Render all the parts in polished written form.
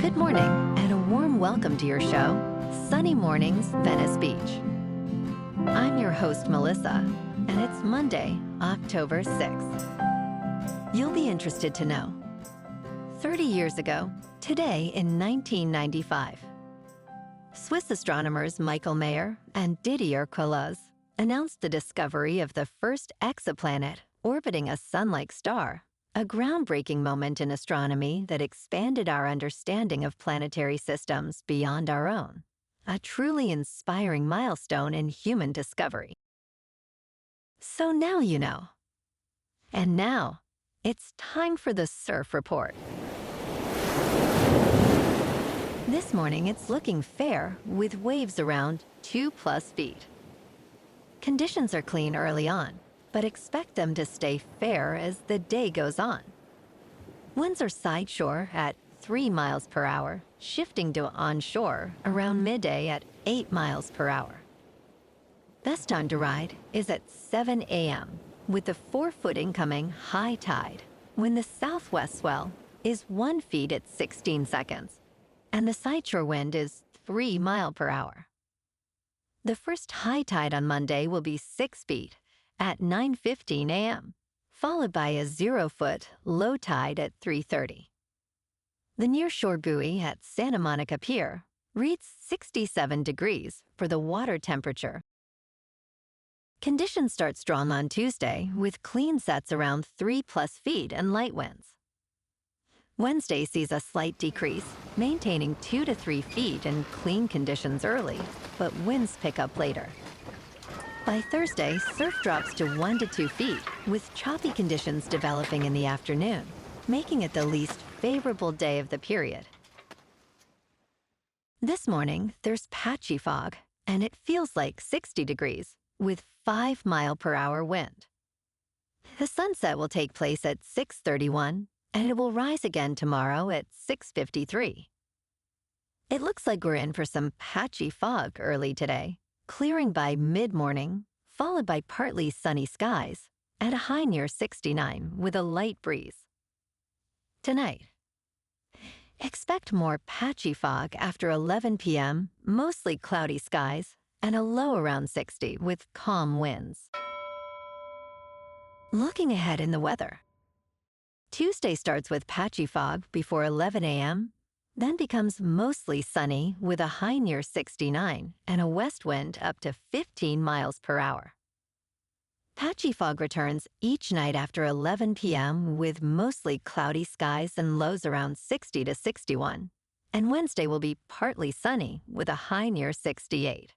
Good morning, and a warm welcome to your show, Sunny Mornings, Venice Beach. I'm your host, Melissa, and it's Monday, October 6th. You'll be interested to know. 30 years ago, today in 1995, Swiss astronomers Michael Mayer and Didier Queloz announced the discovery of the first exoplanet orbiting a sun-like star, a groundbreaking moment in astronomy that expanded our understanding of planetary systems beyond our own, a truly inspiring milestone in human discovery. So now you know. And now, it's time for the Surf Report. This morning, it's looking fair with waves around 2+ feet. Conditions are clean early on, but expect them to stay fair as the day goes on. Winds are sideshore at 3 miles per hour, shifting to onshore around midday at 8 miles per hour. Best time to ride is at 7 a.m., with the 4-foot incoming high tide, when the southwest swell is 1 foot at 16 seconds, and the sideshore wind is 3 miles per hour. The first high tide on Monday will be 6 feet at 9:15 a.m., followed by a 0-foot low tide at 3:30. The nearshore buoy at Santa Monica Pier reads 67 degrees for the water temperature. Conditions start strong on Tuesday with clean sets around 3+ feet and light winds. Wednesday sees a slight decrease, maintaining 2 to 3 feet in clean conditions early, but winds pick up later. By Thursday, surf drops to 1 to 2 feet, with choppy conditions developing in the afternoon, making it the least favorable day of the period. This morning, there's patchy fog, and it feels like 60 degrees, with 5 mile per hour wind. The sunset will take place at 6:31, and it will rise again tomorrow at 6:53. It looks like we're in for some patchy fog early today, clearing by mid-morning, followed by partly sunny skies, at a high near 69 with a light breeze. Tonight, expect more patchy fog after 11 p.m., mostly cloudy skies, and a low around 60 with calm winds. Looking ahead in the weather, Tuesday starts with patchy fog before 11 a.m., then becomes mostly sunny with a high near 69 and a west wind up to 15 miles per hour. Patchy fog returns each night after 11 p.m. with mostly cloudy skies and lows around 60 to 61, and Wednesday will be partly sunny with a high near 68.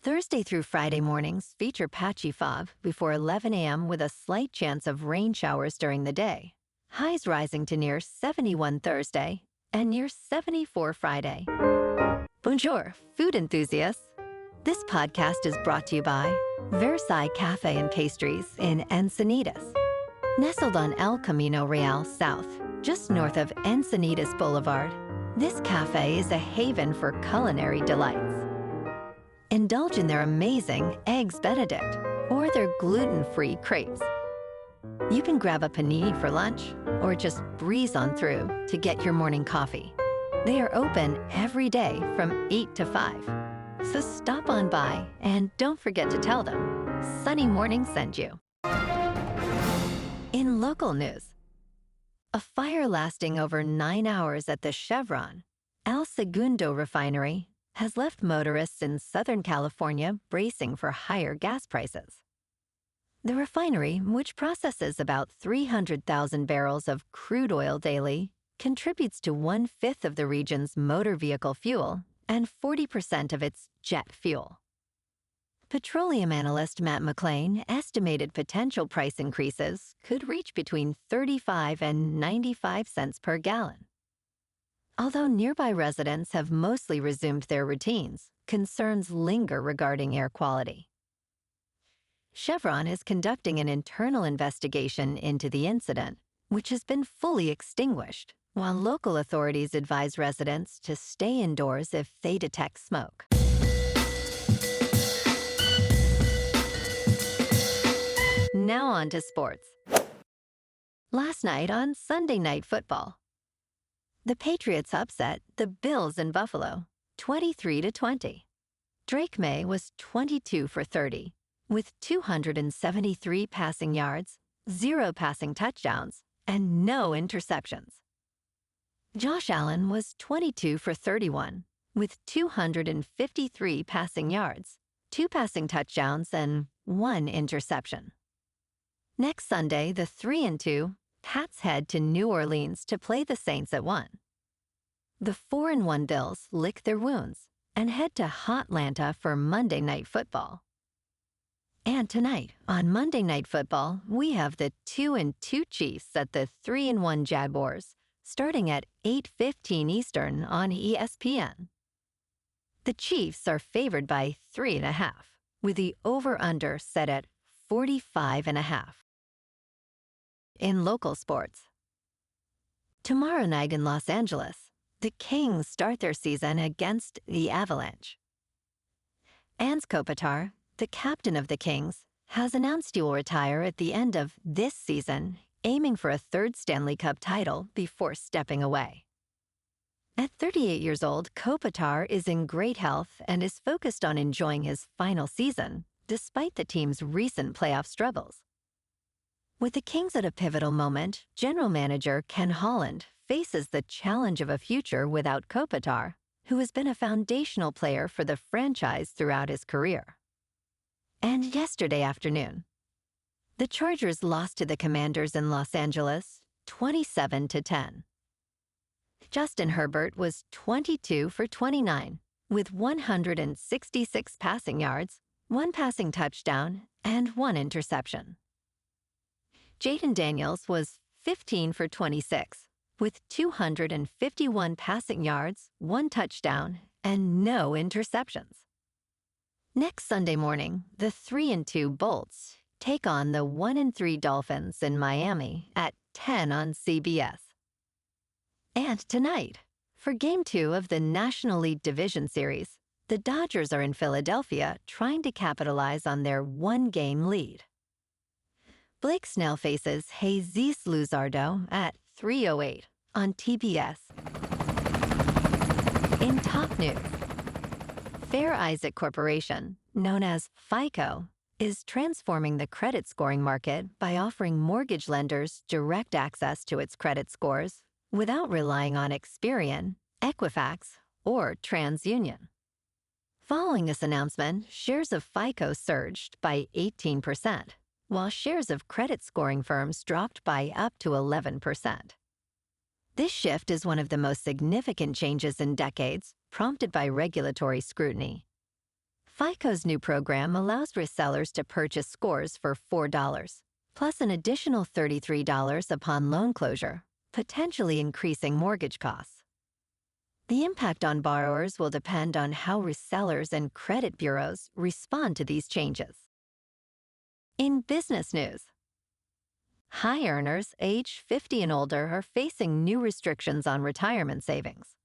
Thursday through Friday mornings feature patchy fog before 11 a.m. with a slight chance of rain showers during the day, highs rising to near 71 Thursday and near 74 Friday. Bonjour, food enthusiasts. This podcast is brought to you by Versailles Cafe and Pastries in Encinitas. Nestled on El Camino Real South, just north of Encinitas Boulevard, this cafe is a haven for culinary delights. Indulge in their amazing Eggs Benedict or their gluten-free crepes. You can grab a panini for lunch or just breeze on through to get your morning coffee. They are open every day from 8 to 5. So stop on by and don't forget to tell them Sunny Morning sent you. In local news, a fire lasting over 9 hours at the Chevron El Segundo refinery has left motorists in Southern California bracing for higher gas prices. The refinery, which processes about 300,000 barrels of crude oil daily, contributes to 1/5 of the region's motor vehicle fuel and 40% of its jet fuel. Petroleum analyst Matt McLean estimated potential price increases could reach between 35 and 95 cents per gallon. Although nearby residents have mostly resumed their routines, concerns linger regarding air quality. Chevron is conducting an internal investigation into the incident, which has been fully extinguished, while local authorities advise residents to stay indoors if they detect smoke. Now on to sports. Last night on Sunday Night Football, The Patriots upset the Bills in Buffalo, 23-20. Drake May was 22 for 30, with 273 passing yards, 0 passing touchdowns, and no interceptions. Josh Allen was 22 for 31, with 253 passing yards, 2 passing touchdowns, and 1 interception. Next Sunday, the 3-2 Pats head to New Orleans to play the Saints at 1. The 4-1 Bills lick their wounds and head to Hotlanta for Monday Night Football. And tonight, on Monday Night Football, we have the 2-2 Chiefs at the 3-1 Jaguars, starting at 8:15 Eastern on ESPN. The Chiefs are favored by 3.5, with the over-under set at 45.5. In local sports, tomorrow night in Los Angeles, the Kings start their season against the Avalanche. Anze Kopitar, the captain of the Kings, has announced he will retire at the end of this season, aiming for a 3rd Stanley Cup title before stepping away. At 38 years old, Kopitar is in great health and is focused on enjoying his final season, despite the team's recent playoff struggles. With the Kings at a pivotal moment, general manager Ken Holland faces the challenge of a future without Kopitar, who has been a foundational player for the franchise throughout his career. And yesterday afternoon, the Chargers lost to the Commanders in Los Angeles, 27-10. Justin Herbert was 22 for 29, with 166 passing yards, 1 passing touchdown, and 1 interception. Jaden Daniels was 15 for 26, with 251 passing yards, 1 touchdown, and no interceptions. Next Sunday morning, the 3-2 Bolts take on the 1-3 Dolphins in Miami at 10 on CBS. And tonight, for Game 2 of the National League Division Series, the Dodgers are in Philadelphia trying to capitalize on their 1-game lead. Blake Snell faces Jesus Luzardo at 3:08 on TBS. In top news, Fair Isaac Corporation, known as FICO, is transforming the credit scoring market by offering mortgage lenders direct access to its credit scores without relying on Experian, Equifax, or TransUnion. Following this announcement, shares of FICO surged by 18%, while shares of credit scoring firms dropped by up to 11%. This shift is one of the most significant changes in decades, prompted by regulatory scrutiny. FICO's new program allows resellers to purchase scores for $4, plus an additional $33 upon loan closure, potentially increasing mortgage costs. The impact on borrowers will depend on how resellers and credit bureaus respond to these changes. In business news, high earners age 50 and older are facing new restrictions on retirement savings.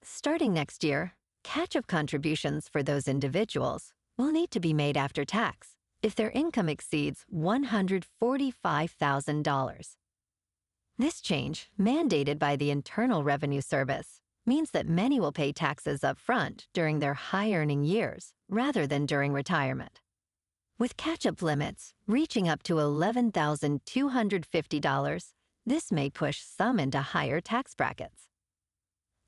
Starting next year, catch-up contributions for those individuals will need to be made after tax if their income exceeds $145,000. This change, mandated by the Internal Revenue Service, means that many will pay taxes up front during their high-earning years rather than during retirement. With catch-up limits reaching up to $11,250, this may push some into higher tax brackets.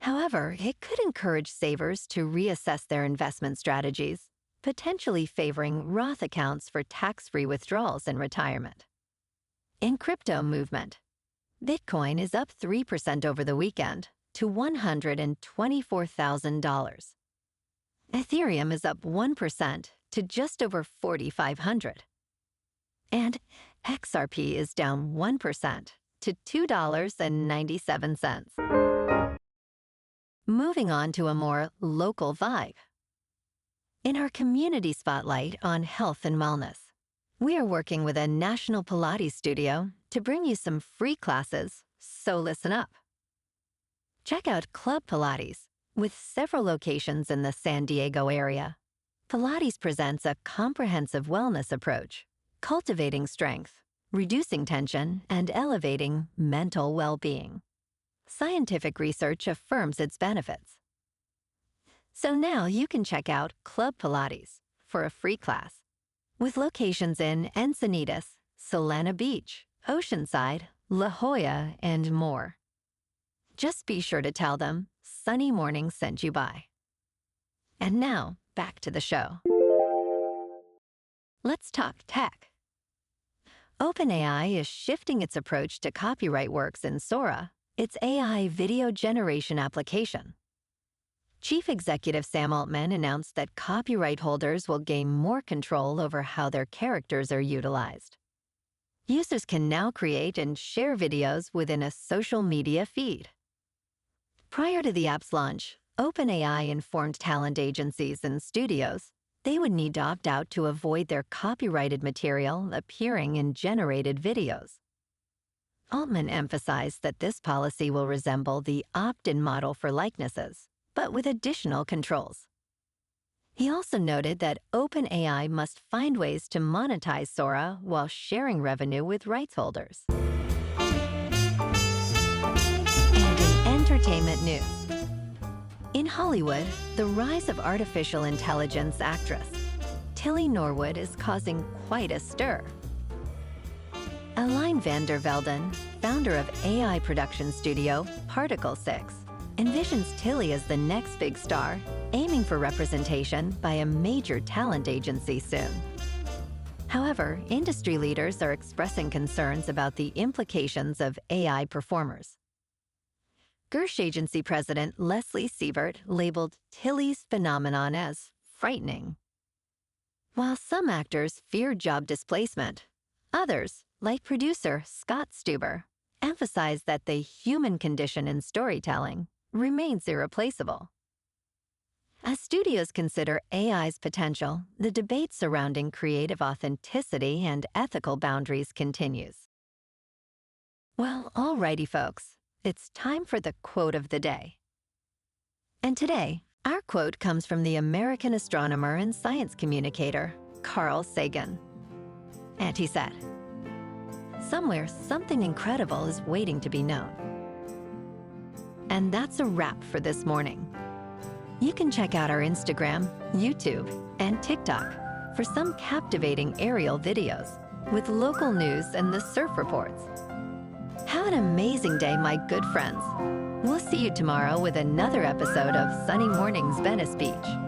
However, it could encourage savers to reassess their investment strategies, potentially favoring Roth accounts for tax-free withdrawals in retirement. In crypto movement, Bitcoin is up 3% over the weekend to $124,000. Ethereum is up 1% to just over 4,500. And XRP is down 1% to $2.97. Moving on to a more local vibe. In our community spotlight on health and wellness, we are working with a national Pilates studio to bring you some free classes, so listen up. Check out Club Pilates, with several locations in the San Diego area. Pilates presents a comprehensive wellness approach, cultivating strength, reducing tension, and elevating mental well-being. Scientific research affirms its benefits. So now you can check out Club Pilates for a free class, with locations in Encinitas, Solana Beach, Oceanside, La Jolla, and more. Just be sure to tell them Sunny Morning sent you by. And now, back to the show. Let's talk tech. OpenAI is shifting its approach to copyright works in Sora, its AI video generation application. Chief Executive Sam Altman announced that copyright holders will gain more control over how their characters are utilized. Users can now create and share videos within a social media feed. Prior to the app's launch, OpenAI informed talent agencies and studios they would need to opt out to avoid their copyrighted material appearing in generated videos. Altman emphasized that this policy will resemble the opt-in model for likenesses, but with additional controls. He also noted that OpenAI must find ways to monetize Sora while sharing revenue with rights holders. And in entertainment news, in Hollywood, the rise of artificial intelligence actress Tilly Norwood is causing quite a stir. Aline van der Velden, founder of AI production studio Particle 6, envisions Tilly as the next big star, aiming for representation by a major talent agency soon. However, industry leaders are expressing concerns about the implications of AI performers. Gersh Agency President Leslie Sievert labeled Tilly's phenomenon as frightening. While some actors fear job displacement, others, like producer Scott Stuber, emphasize that the human condition in storytelling remains irreplaceable. As studios consider AI's potential, the debate surrounding creative authenticity and ethical boundaries continues. Well, alrighty, folks. It's time for the quote of the day. And today, our quote comes from the American astronomer and science communicator, Carl Sagan. And he said, "Somewhere something incredible is waiting to be known." And that's a wrap for this morning. You can check out our Instagram, YouTube, and TikTok for some captivating aerial videos with local news and the surf reports. Have an amazing day, my good friends. We'll see you tomorrow with another episode of Sunny Mornings Venice Beach.